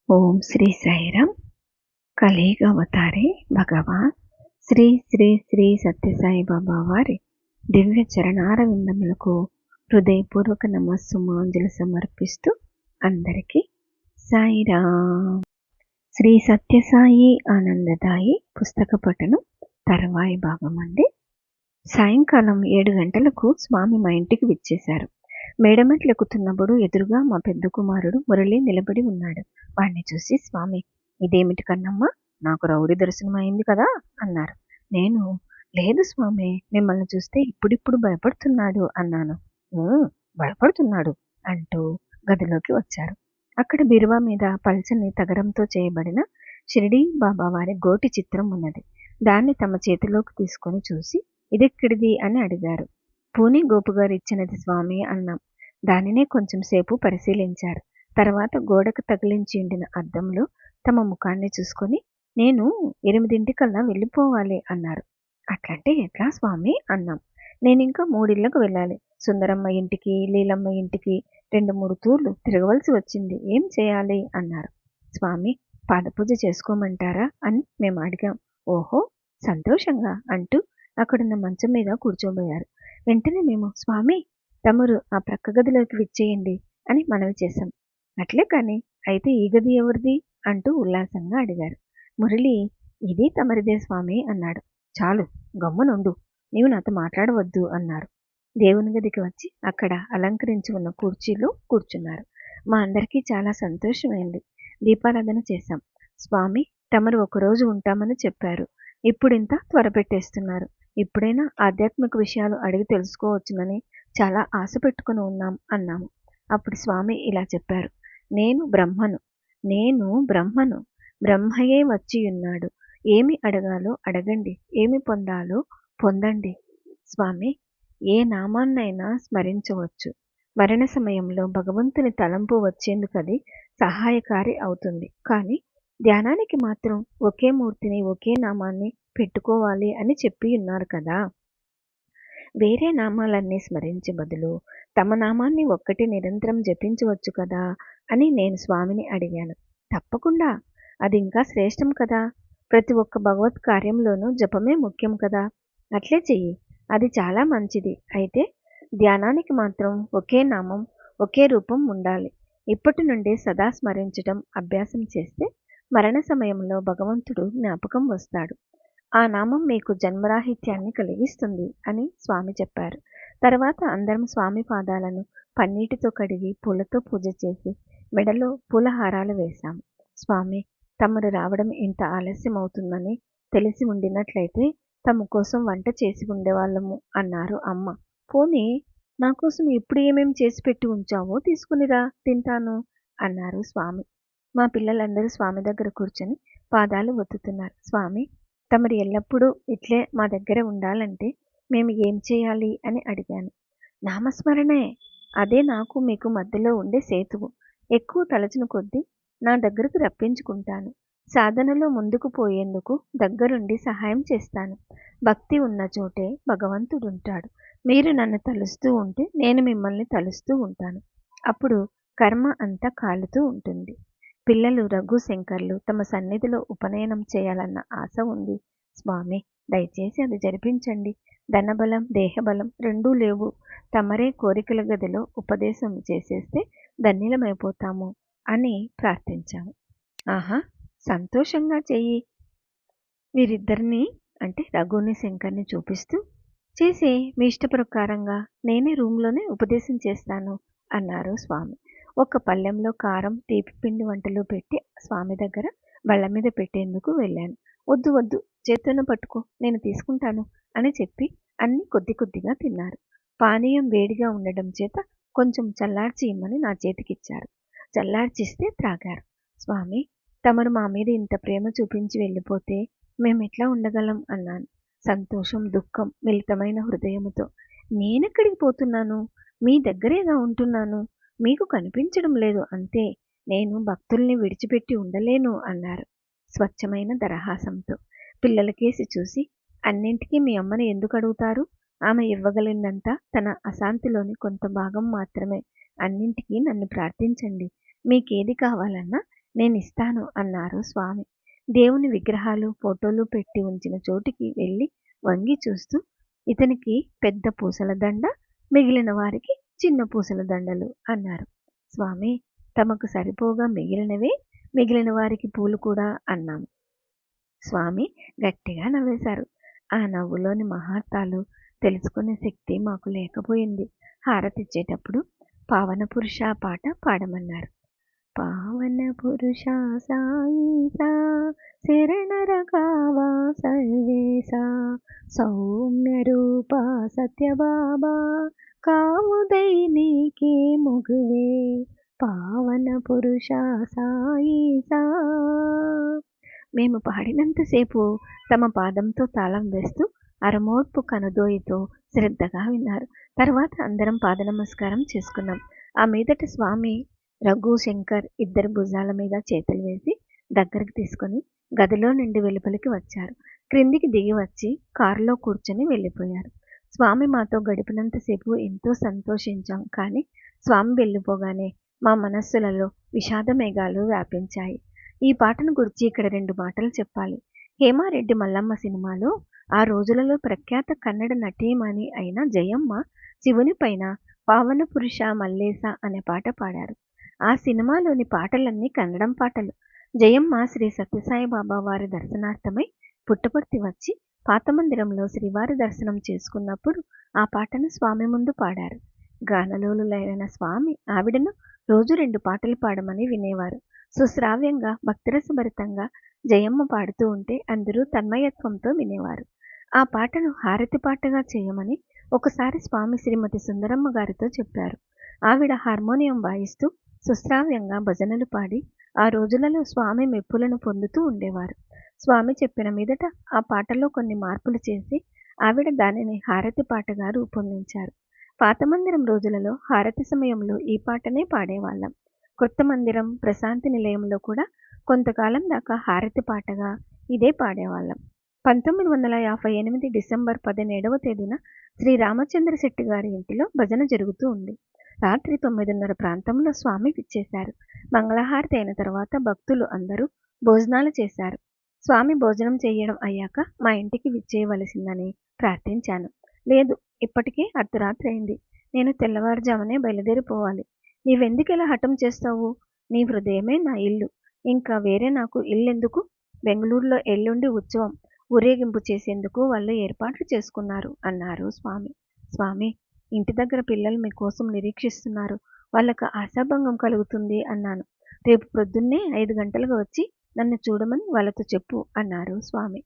ఓం శ్రీ సాయిరామ్. కలియుగ అవతారి భగవాన్ శ్రీ శ్రీ శ్రీ సత్యసాయి బాబా వారి దివ్య చరణారవిందములకు హృదయపూర్వక నమస్సుమాంజలి సమర్పిస్తూ అందరికీ సాయిరామ్. శ్రీ సత్యసాయి ఆనందదాయి పుస్తక పఠనం తర్వాయి భాగం అండి. సాయంకాలం 7 గంటలకు స్వామి మా ఇంటికి విచ్చేశారు. మేడమెట్లు ఎక్కుతున్నప్పుడు ఎదురుగా మా పెద్ద కుమారుడు మురళి నిలబడి ఉన్నాడు. వాడిని చూసి, స్వామి, ఇదేమిటి కన్నమ్మ, నాకు రౌడీ దర్శనం అయింది కదా అన్నారు. నేను, లేదు స్వామి, మిమ్మల్ని చూస్తే ఇప్పుడిప్పుడు భయపడుతున్నాడు అన్నాను. భయపడుతున్నాడు అంటూ గదిలోకి వచ్చారు. అక్కడ బీరువా మీద పల్చని తగరంతో చేయబడిన షిరిడీ బాబా వారి గోటి చిత్రం ఉన్నది. దాన్ని తమ చేతిలోకి తీసుకొని చూసి, ఇదెక్కడిది అని అడిగారు. పూని గోపుగారు ఇచ్చినది స్వామి అన్నాం. దానినే కొంచెం సేపు పరిశీలించారు. తర్వాత గోడకు తగిలించి ఉండిన అద్దంలో తమ ముఖాన్ని చూసుకొని, నేను 8 వెళ్ళిపోవాలి అన్నారు. అట్లంటే ఎట్లా స్వామి అన్నాం. నేనింకా 3 ఇళ్లకు వెళ్ళాలి. సుందరమ్మ ఇంటికి, లీలమ్మ ఇంటికి 2-3 తూర్లు తిరగవలసి వచ్చింది. ఏం చేయాలి అన్నారు. స్వామి, పాదపూజ చేసుకోమంటారా అని మేము అడిగాం. ఓహో, సంతోషంగా అంటూ అక్కడున్న మంచం మీద కూర్చోబోయారు. వెంటనే మేము, స్వామి, తమరు ఆ ప్రక్క గదిలోకి విచ్చేయండి అని మనవి చేశాం. అట్లే కాని, అయితే ఈ గది ఎవరిది అంటూ ఉల్లాసంగా అడిగారు. మురళి, ఇది తమరిదే స్వామి అన్నాడు. చాలు, గమ్మునుండు, నీవు నాతో మాట్లాడవద్దు అన్నారు. దేవుని గదికి వచ్చి అక్కడ అలంకరించి ఉన్న కుర్చీలో కూర్చున్నారు. మా అందరికీ చాలా సంతోషమైంది. దీపారాధన చేశాం. స్వామి, తమరు ఒకరోజు ఉంటామని చెప్పారు. ఇప్పుడింత త్వరపెట్టేస్తున్నారు. ఇప్పుడైనా ఆధ్యాత్మిక విషయాలు అడిగి తెలుసుకోవచ్చునని చాలా ఆశ పెట్టుకుని ఉన్నాం అన్నాము. అప్పుడు స్వామి ఇలా చెప్పారు. నేను బ్రహ్మను, బ్రహ్మయే వచ్చి ఉన్నాడు. ఏమి అడగాలో అడగండి, ఏమి పొందాలో పొందండి. స్వామి, ఏ నామాన్నైనా స్మరించవచ్చు. మరణ సమయంలో భగవంతుని తలంపు వచ్చేందుకు అది సహాయకారి అవుతుంది. కానీ ధ్యానానికి మాత్రం ఒకే మూర్తిని, ఒకే నామాన్ని పెట్టుకోవాలి అని చెప్పి ఉన్నారు కదా. వేరే నామాలన్నీ స్మరించే బదులు తమ నామాన్ని ఒక్కటి నిరంతరం జపించవచ్చు కదా అని నేను స్వామిని అడిగాను. తప్పకుండా, అది ఇంకా శ్రేష్టం కదా. ప్రతి ఒక్క భగవత్ కార్యంలోనూ జపమే ముఖ్యం కదా. అట్లే చెయ్యి, అది చాలా మంచిది. అయితే ధ్యానానికి మాత్రం ఒకే నామం, ఒకే రూపం ఉండాలి. ఇప్పటి నుండి సదా స్మరించటం అభ్యాసం చేస్తే మరణ సమయంలో భగవంతుడు జ్ఞాపకం వస్తాడు. ఆ నామం మీకు జన్మరాహిత్యాన్ని కలిగిస్తుంది అని స్వామి చెప్పారు. తర్వాత అందరం స్వామి పాదాలను పన్నీటితో కడిగి పూలతో పూజ చేసి మెడలో పూలహారాలు వేశాము. స్వామి, తమరు రావడం ఇంత ఆలస్యం అవుతుందని తెలిసి ఉండినట్లయితే తమ కోసం వంట చేసి ఉండేవాళ్ళము అన్నారు అమ్మ. పోనీ నా కోసం ఇప్పుడు ఏమేం చేసి పెట్టి ఉంచావో తీసుకునిరా, తింటాను అన్నారు స్వామి. మా పిల్లలందరూ స్వామి దగ్గర కూర్చొని పాదాలు ఒత్తుతున్నారు. స్వామి, తమరు ఎల్లప్పుడూ ఇట్లే మా దగ్గర ఉండాలంటే మేము ఏం చేయాలి అని అడిగాను. నామస్మరణే, అదే నాకు మీకు మధ్యలో ఉండే సేతువు. ఎక్కువ తలచిన కొద్దీ నా దగ్గరకు రప్పించుకుంటాను. సాధనలో ముందుకు పోయేందుకు దగ్గరుండి సహాయం చేస్తాను. భక్తి ఉన్న చోటే భగవంతుడుంటాడు. మీరు నన్ను తలుస్తూ ఉంటే నేను మిమ్మల్ని తలుస్తూ ఉంటాను. అప్పుడు కర్మ అంతా కాలుతూ ఉంటుంది. పిల్లలు రఘు శంకర్లు తమ సన్నిధిలో ఉపనయనం చేయాలన్న ఆశ ఉంది. స్వామి, దయచేసి అది జరిపించండి. ధనబలం, దేహబలం రెండూ లేవు. తమరే కోరికల గదిలో ఉపదేశం చేసేస్తే ధన్యులమైపోతాము అని ప్రార్థించాము. ఆహా, సంతోషంగా చెయ్యి. వీరిద్దరిని అంటే రఘుని శంకర్ని చూపిస్తూ, చేసే మీ ఇష్ట ప్రకారంగా నేనే రూమ్లోనే ఉపదేశం చేస్తాను అన్నారు స్వామి. ఒక పళ్ళెంలో కారం, తీపి పిండి వంటలు పెట్టి స్వామి దగ్గర బళ్ళ మీద పెట్టేందుకు వెళ్ళాను. వద్దు వద్దు, చేత్తోనే పట్టుకో, నేను తీసుకుంటాను అని చెప్పి అన్ని కొద్ది కొద్దిగా తిన్నారు. పానీయం వేడిగా ఉండడం చేత కొంచెం చల్లార్చి ఇమ్మని నా చేతికిచ్చారు. చల్లార్చిస్తే త్రాగారు. స్వామి, తమరు మా మీద ఇంత ప్రేమ చూపించి వెళ్ళిపోతే మేమెట్లా ఉండగలం అన్నాను. సంతోషం, దుఃఖం మిళితమైన హృదయముతో. నేనెక్కడికి పోతున్నాను? మీ దగ్గరేగా ఉంటున్నాను. మీకు కనిపించడం లేదు అంతే. నేను భక్తుల్ని విడిచిపెట్టి ఉండలేను అన్నారు స్వచ్ఛమైన దరహాసంతో. పిల్లలకేసి చూసి, అన్నింటికీ మీ అమ్మని ఎందుకు అడుగుతారు? ఆమె ఇవ్వగలిగినంత తన అశాంతిలోని కొంత భాగం మాత్రమే. అన్నింటికీ నన్ను ప్రార్థించండి. మీకేది కావాలన్నా నేనిస్తాను అన్నారు స్వామి. దేవుని విగ్రహాలు, ఫోటోలు పెట్టి ఉంచిన చోటికి వెళ్ళి వంగి చూస్తూ, ఇతనికి పెద్ద పూసల దండ, మిగిలిన వారికి చిన్న పూసల దండలు అన్నారు. స్వామి, తమకు సరిపోగా మిగిలిన వారికి పూలు కూడా అన్నాము. స్వామి గట్టిగా నవ్వేశారు. ఆ నవ్వులోని మహార్థాలు తెలుసుకునే శక్తి మాకు లేకపోయింది. హారతిచ్చేటప్పుడు పావన పురుష పాట పాడమన్నారు. పావన పురుష సాయిసా శరణర కావా సర్వేసా సౌమ్య రూప సత్యబాబా కావుదై నీకే ముగువే పావన పురుష సాయిసా. మేము పాడినంతసేపు తమ పాదంతో తాళం వేస్తూ అరమోడ్పు కనుదోయితో శ్రద్ధగా విన్నారు. తర్వాత అందరం పాద నమస్కారం చేసుకున్నాం. ఆ మీదట స్వామి రఘు, శంకర్ ఇద్దరి భుజాల మీద చేతులు వేసి దగ్గరికి తీసుకొని గదిలో నుండి వెలుపలికి వచ్చారు. క్రిందికి దిగి వచ్చి కారులో కూర్చొని వెళ్ళిపోయారు. స్వామి మాతో గడిపినంతసేపు ఎంతో సంతోషించాం. కానీ స్వామి వెళ్ళిపోగానే మా మనస్సులలో విషాద మేఘాలు వ్యాపించాయి. ఈ పాటను గురించి ఇక్కడ 2 మాటలు చెప్పాలి. హేమారెడ్డి మల్లమ్మ సినిమాలో ఆ రోజులలో ప్రఖ్యాత కన్నడ నటీమణి అయిన జయమ్మ శివుని పైన పావన పురుష మల్లేశ అనే పాట పాడారు. ఆ సినిమాలోని పాటలన్నీ కన్నడం పాటలు. జయమ్మ శ్రీ సత్యసాయిబాబా వారి దర్శనార్థమై పుట్టపర్తి వచ్చి పాత మందిరంలో శ్రీవారి దర్శనం చేసుకున్నప్పుడు ఆ పాటను స్వామి ముందు పాడారు. గానలోలులైన స్వామి ఆవిడను రోజు 2 పాటలు పాడమని వినేవారు. సుశ్రావ్యంగా భక్తిరసభరితంగా జయమ్మ పాడుతూ ఉంటే అందరూ తన్మయత్వంతో వినేవారు. ఆ పాటను హారతి పాటగా చేయమని ఒకసారి స్వామి శ్రీమతి సుందరమ్మ గారితో చెప్పారు. ఆవిడ హార్మోనియం వాయిస్తూ సుశ్రావ్యంగా భజనలు పాడి ఆ రోజులలో స్వామి మెప్పులను పొందుతూ ఉండేవారు. స్వామి చెప్పిన మీదట ఆ పాటలో కొన్ని మార్పులు చేసి ఆవిడ దానిని హారతి పాటగా రూపొందించారు. పాత మందిరం రోజులలో హారతి సమయంలో ఈ పాటనే పాడేవాళ్ళం. కొత్త మందిరం, ప్రశాంతి నిలయంలో కూడా కొంతకాలం దాకా హారతి పాటగా ఇదే పాడేవాళ్ళం. 1958 డిసెంబర్ 17వ తేదీన శ్రీ రామచంద్ర శెట్టి గారి ఇంటిలో భజన జరుగుతూ ఉంది. రాత్రి 9:30 ప్రాంతంలో స్వామి విచ్చేశారు. మంగళహారతి అయిన తర్వాత భక్తులు అందరూ భోజనాలు చేశారు. స్వామి భోజనం చేయడం అయ్యాక మా ఇంటికి విచ్చేయవలసిందని ప్రార్థించాను. లేదు, ఇప్పటికే అర్ధరాత్రి అయింది. నేను తెల్లవారుజామునే బయలుదేరిపోవాలి. నీవెందుకెలా హఠం చేస్తావు? నీ హృదయమే నా ఇల్లు. ఇంకా వేరే నాకు ఇల్లెందుకు? బెంగళూరులో ఎల్లుండి ఉత్సవం, ఊరేగింపు చేసేందుకు వాళ్ళు ఏర్పాట్లు చేసుకున్నారు అన్నారు స్వామి. స్వామి, ఇంటి దగ్గర పిల్లలు మీకోసం నిరీక్షిస్తున్నారు. వాళ్ళకు ఆశాభంగం కలుగుతుంది అన్నాను. రేపు ప్రొద్దున్నే 5 గంటలకు వచ్చి నన్ను చూడమని వాళ్ళతో చెప్పు అన్నారు స్వామి.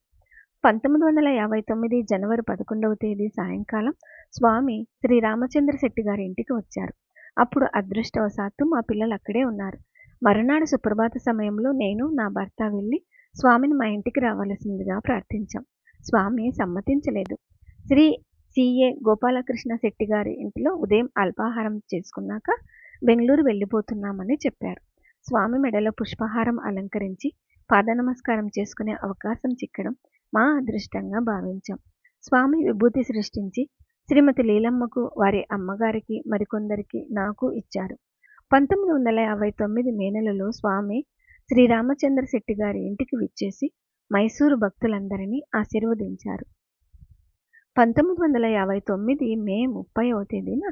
1959 జనవరి 11వ తేదీ సాయంకాలం స్వామి శ్రీ రామచంద్ర శెట్టి గారి ఇంటికి వచ్చారు. అప్పుడు అదృష్టవశాత్తు మా పిల్లలు అక్కడే ఉన్నారు. మరునాడు సుప్రభాత సమయంలో నేను, నా భర్త వెళ్ళి స్వామిని మా ఇంటికి రావాల్సిందిగా ప్రార్థించాం. స్వామి సమ్మతించలేదు. శ్రీ సిఏ గోపాలకృష్ణ శెట్టి గారి ఇంటిలో ఉదయం అల్పాహారం చేసుకున్నాక బెంగళూరు వెళ్ళిపోతున్నామని చెప్పారు. స్వామి మెడలో పుష్పహారం అలంకరించి పాద నమస్కారం చేసుకునే అవకాశం చిక్కడం మా అదృష్టంగా భావించాం. స్వామి విభూతి సృష్టించి శ్రీమతి లీలమ్మకు, వారి అమ్మగారికి, మరికొందరికి నాకు ఇచ్చారు. 1959 మే నెలలో స్వామి శ్రీ రామచంద్ర శెట్టి గారి ఇంటికి విచ్చేసి మైసూరు భక్తులందరినీ ఆశీర్వదించారు. 1959 మే 30వ తేదీన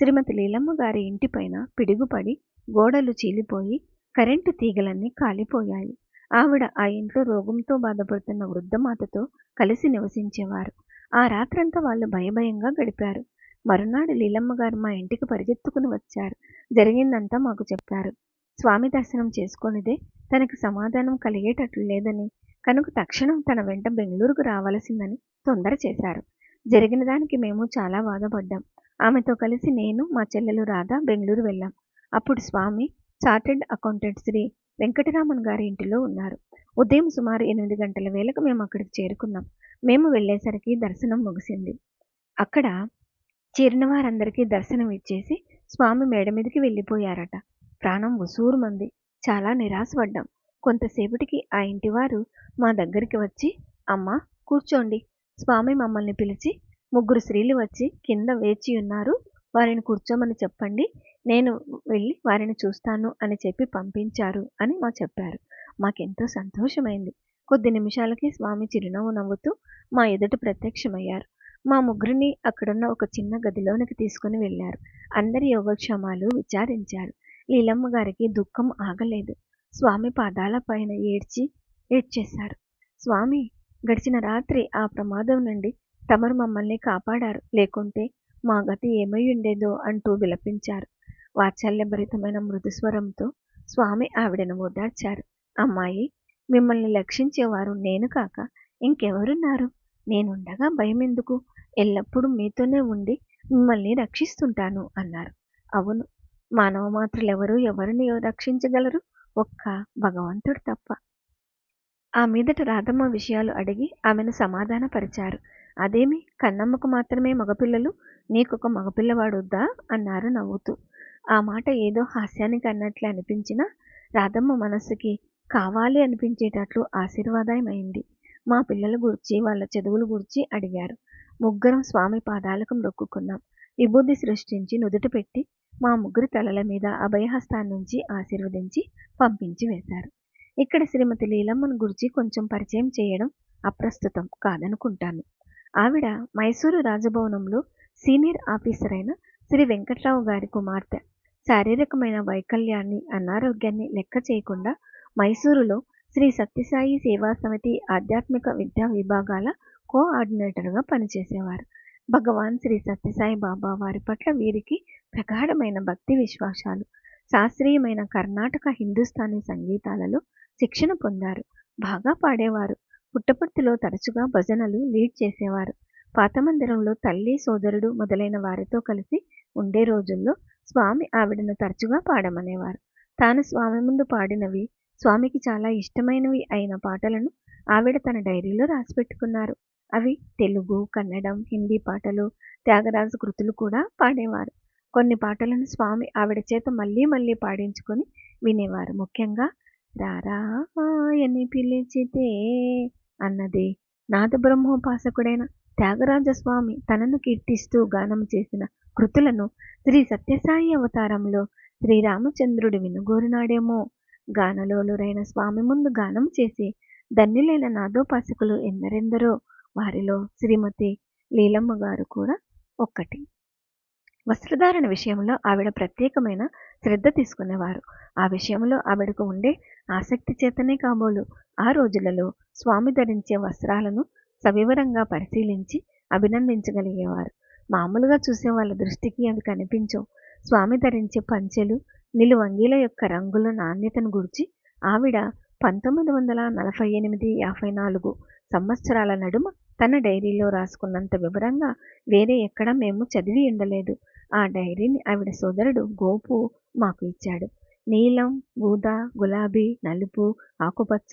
శ్రీమతి లీలమ్మ గారి ఇంటిపైన పిడుగుపడి గోడలు చీలిపోయి కరెంటు తీగలన్నీ కాలిపోయాయి. ఆవిడ ఆ ఇంట్లో రోగంతో బాధపడుతున్న వృద్ధమాతతో కలిసి నివసించేవారు. ఆ రాత్రంతా వాళ్ళు భయభయంగా గడిపారు. మరునాడు లీలమ్మ గారు మా ఇంటికి పరిగెత్తుకుని వచ్చారు. జరిగిందంతా మాకు చెప్పారు. స్వామి దర్శనం చేసుకొనిదే తనకు సమాధానం కలిగేటట్లు లేదని, కనుక తక్షణం తన వెంట బెంగళూరుకు రావాల్సిందని తొందర చేశారు. జరిగిన దానికి మేము చాలా బాధపడ్డాం. ఆమెతో కలిసి నేను, మా చెల్లెలు రాధ బెంగళూరు వెళ్ళాం. అప్పుడు స్వామి చార్టెడ్ అకౌంటెంట్ శ్రీ వెంకటరామన్ గారి ఇంటిలో ఉన్నారు. ఉదయం సుమారు 8 గంటల వేళకు మేము అక్కడికి చేరుకున్నాం. మేము వెళ్ళేసరికి దర్శనం ముగిసింది. అక్కడ చేరిన వారందరికీ దర్శనం ఇచ్చేసి స్వామి మేడ మీదకి వెళ్ళిపోయారట. ప్రాణం ఉసూరుమంది. చాలా నిరాశపడ్డాం. కొంతసేపటికి ఆ ఇంటివారు మా దగ్గరికి వచ్చి, అమ్మా కూర్చోండి. స్వామి మమ్మల్ని పిలిచి, 3 స్త్రీలు వచ్చి కింద వేచి ఉన్నారు, వారిని కూర్చోమని చెప్పండి, నేను వెళ్ళి వారిని చూస్తాను అని చెప్పి పంపించారు అని చెప్పారు. మాకెంతో సంతోషమైంది. కొద్ది నిమిషాలకి స్వామి చిరునవ్వు నవ్వుతూ మా ఎదుట ప్రత్యక్షమయ్యారు. మా ముగ్గురిని అక్కడున్న ఒక చిన్న గదిలోనికి తీసుకుని వెళ్ళారు. అందరి యోగక్షేమాలు విచారించారు. లీలమ్మ గారికి దుఃఖం ఆగలేదు. స్వామి పాదాల పైన ఏడ్చేశారు. స్వామి, గడిచిన రాత్రి ఆ ప్రమాదం నుండి తమరు మమ్మల్ని కాపాడారు, లేకుంటే మా గతి ఏమయ్యుండేదో అంటూ విలపించారు. వాత్సల్యభరితమైన మృదుస్వరంతో స్వామి ఆవిడను ఓదార్చారు. అమ్మాయి, మిమ్మల్ని రక్షించేవారు నేను కాక ఇంకెవరున్నారు? నేనుండగా భయమెందుకు? ఎల్లప్పుడూ మీతోనే ఉండి మిమ్మల్ని రక్షిస్తుంటాను అన్నారు. అవును, మానవ మాత్రులెవరూ ఎవరిని రక్షించగలరు? ఒక్క భగవంతుడు తప్ప. ఆ మీదట రాధమ్మ విషయాలు అడిగి ఆమెను సమాధానపరిచారు. అదేమి, కన్నమ్మకు మాత్రమే మగపిల్లలు, నీకొక మగపిల్లవాడొద్దా అన్నారు నవ్వుతూ. ఆ మాట ఏదో హాస్యానికి అన్నట్లు అనిపించినా రాధమ్మ మనస్సుకి కావాలి అనిపించేటట్లు ఆశీర్వాదమైంది. మా పిల్లల గురించి, వాళ్ళ చదువుల గురించి అడిగారు. ముగ్గురం స్వామి పాదాలకు మొక్కుకున్నాం. విభూది సృష్టించి నుదుట పెట్టి మా ముగ్గురి తలల మీద అభయహస్తాన్నుంచి ఆశీర్వదించి పంపించి వేశారు. ఇక్కడ శ్రీమతి లీలమ్మను గురించి కొంచెం పరిచయం చేయడం అప్రస్తుతం కాదనుకుంటాను. ఆవిడ మైసూరు రాజభవనంలో సీనియర్ ఆఫీసర్ అయిన శ్రీ వెంకట్రావు గారి కుమార్తె. శారీరకమైన వైకల్యాన్ని, అనారోగ్యాన్ని లెక్క చేయకుండా మైసూరులో శ్రీ సత్యసాయి సేవా సమితి ఆధ్యాత్మిక విద్యా విభాగాల కోఆర్డినేటర్గా పనిచేసేవారు. భగవాన్ శ్రీ సత్యసాయి బాబా వారి పట్ల వీరికి ప్రగాఢమైన భక్తి విశ్వాసాలు. శాస్త్రీయమైన కర్ణాటక, హిందుస్థానీ సంగీతాలలో శిక్షణ పొందారు. బాగా పాడేవారు. పుట్టపర్తిలో తరచుగా భజనలు లీడ్ చేసేవారు. పాత మందిరంలో తల్లి, సోదరుడు మొదలైన వారితో కలిసి ఉండే రోజుల్లో స్వామి ఆవిడను తరచుగా పాడమనేవారు. తాను స్వామి ముందు పాడినవి, స్వామికి చాలా ఇష్టమైనవి అయిన పాటలను ఆవిడ తన డైరీలో రాసిపెట్టుకున్నారు. అవి తెలుగు, కన్నడం, హిందీ పాటలు, త్యాగరాజు కృతులు కూడా పాడేవారు. కొన్ని పాటలను స్వామి ఆవిడ చేత మళ్ళీ మళ్ళీ పాడించుకొని వినేవారు. ముఖ్యంగా రారాయని పిలిచితే అన్నది నాదబ్రహ్మోపాసకుడైన త్యాగరాజస్వామి తనను కీర్తిస్తూ గానం చేసిన కృతులను శ్రీ సత్యసాయి అవతారంలో శ్రీరామచంద్రుడు వినుగోరినాడేమో. గానలోలురైన స్వామి ముందు గానం చేసి ధన్యులైన నాదోపాసకులు ఎందరెందరో. వారిలో శ్రీమతి లీలమ్మ గారు కూడా ఒక్కటి. వస్త్రధారణ విషయంలో ఆవిడ ప్రత్యేకమైన శ్రద్ధ తీసుకునేవారు. ఆ విషయంలో ఆవిడకు ఉండే ఆసక్తి చేతనే కాబోలు ఆ రోజులలో స్వామి ధరించే వస్త్రాలను సవివరంగా పరిశీలించి అభినందించగలిగేవారు. మామూలుగా చూసే వాళ్ళ దృష్టికి అవి కనిపించవు. స్వామి ధరించే పంచెలు, నిలువంగీల యొక్క రంగుల నాణ్యతను గురించి ఆవిడ 1948-54 సంవత్సరాల నడుమ తన డైరీలో రాసుకున్నంత వివరంగా వేరే ఎక్కడ మేము చదివి ఉండలేదు. ఆ డైరీని ఆవిడ సోదరుడు గోపు మాకు ఇచ్చాడు. నీలం, ఊదా, గులాబీ, నలుపు, ఆకుపచ్చ,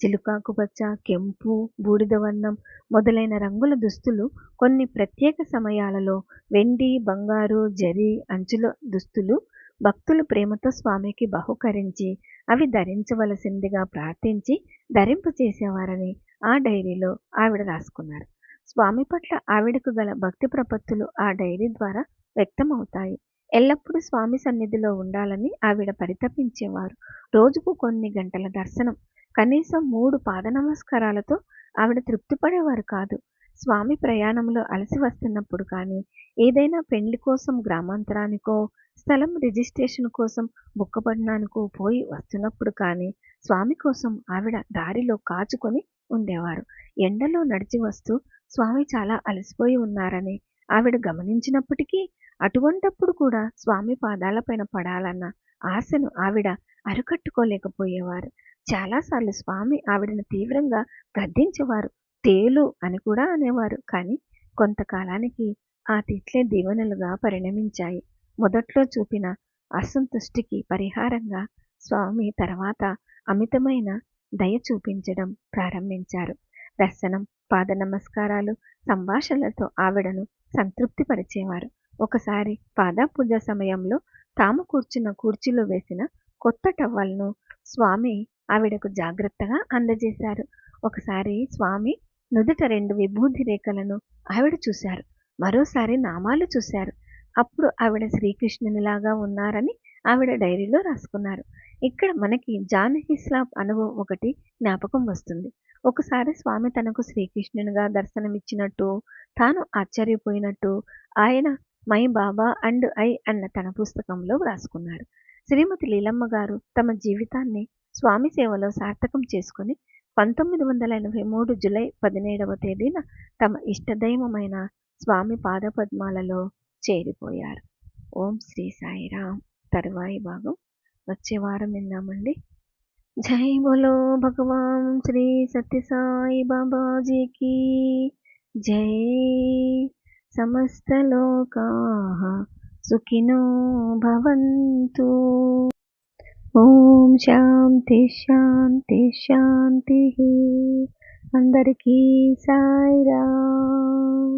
చిలుకాకుపచ్చ, కెంపు, బూడిద వర్ణం మొదలైన రంగుల దుస్తులు, కొన్ని ప్రత్యేక సమయాలలో వెండి, బంగారు, జరీ అంచుల దుస్తులు భక్తులు ప్రేమతో స్వామికి బహుకరించి అవి ధరించవలసిందిగా ప్రార్థించి ధరింపు చేసేవారని ఆ డైరీలో ఆవిడ రాసుకున్నారు. స్వామి పట్ల ఆవిడకు గల భక్తి ప్రపత్తులు ఆ డైరీ ద్వారా వ్యక్తమవుతాయి. ఎల్లప్పుడూ స్వామి సన్నిధిలో ఉండాలని ఆవిడ పరితపించేవారు. రోజుకు కొన్ని గంటల దర్శనం, కనీసం 3 పాద నమస్కారాలతో ఆవిడ తృప్తిపడేవారు కాదు. స్వామి ప్రయాణంలో అలసి వస్తున్నప్పుడు కానీ, ఏదైనా పెండ్లి కోసం గ్రామాంతరానికో, స్థలం రిజిస్ట్రేషన్ కోసం బుక్కపట్నానికో పోయి వస్తున్నప్పుడు కానీ స్వామి కోసం ఆవిడ దారిలో కాచుకొని ఉండేవారు. ఎండలో నడిచి వస్తూ స్వామి చాలా అలసిపోయి ఉన్నారని ఆవిడ గమనించినప్పటికీ అటువంటప్పుడు కూడా స్వామి పాదాలపైన పడాలన్న ఆశను ఆవిడ అరికట్టుకోలేకపోయేవారు. చాలాసార్లు స్వామి ఆవిడను తీవ్రంగా గద్దించేవారు. తేలు అని కూడా అనేవారు. కానీ కొంతకాలానికి ఆ తిట్లే దీవెనలుగా పరిణమించాయి. మొదట్లో చూపిన అసంతుష్టికి పరిహారంగా స్వామి తర్వాత అమితమైన దయ చూపించడం ప్రారంభించారు. దర్శనం, పాద నమస్కారాలు, సంభాషణలతో ఆవిడను సంతృప్తిపరిచేవారు. ఒకసారి పాదపూజ సమయంలో తాము కూర్చున్న కుర్చీలో వేసిన కొత్త టవల్ను స్వామి ఆవిడకు జాగ్రత్తగా అందజేశారు. ఒకసారి స్వామి నుదుట 2 విభూది రేఖలను ఆవిడ చూశారు. మరోసారి నామాలు చూశారు. అప్పుడు ఆవిడ శ్రీకృష్ణునిలాగా ఉన్నారని ఆవిడ డైరీలో రాసుకున్నారు. ఇక్కడ మనకి జానకి స్లాప్ అనుభవం ఒకటి జ్ఞాపకం వస్తుంది. ఒకసారి స్వామి తనకు శ్రీకృష్ణునిగా దర్శనమిచ్చినట్టు, తాను ఆశ్చర్యపోయినట్టు ఆయన మై బాబా అండ్ ఐ అన్న తన పుస్తకంలో వ్రాసుకున్నారు. శ్రీమతి లీలమ్మ గారు తమ జీవితాన్ని స్వామి సేవలో సార్థకం చేసుకుని 1983 జూలై 17వ తేదీన తమ ఇష్టదైవమైన స్వామి పాదపద్మాలలో చేరిపోయారు. ఓం శ్రీ సాయిరాం. తరువాయి భాగం వచ్చే వారం విందామండి. జై బోలో భగవాన్ శ్రీ సత్య సాయి బాబాజీకి జై. సమస్త లోకాః సుఖినో భవంతు. ఓం శాంతి శాంతి శాంతి. అందరికీ సాయిరాం.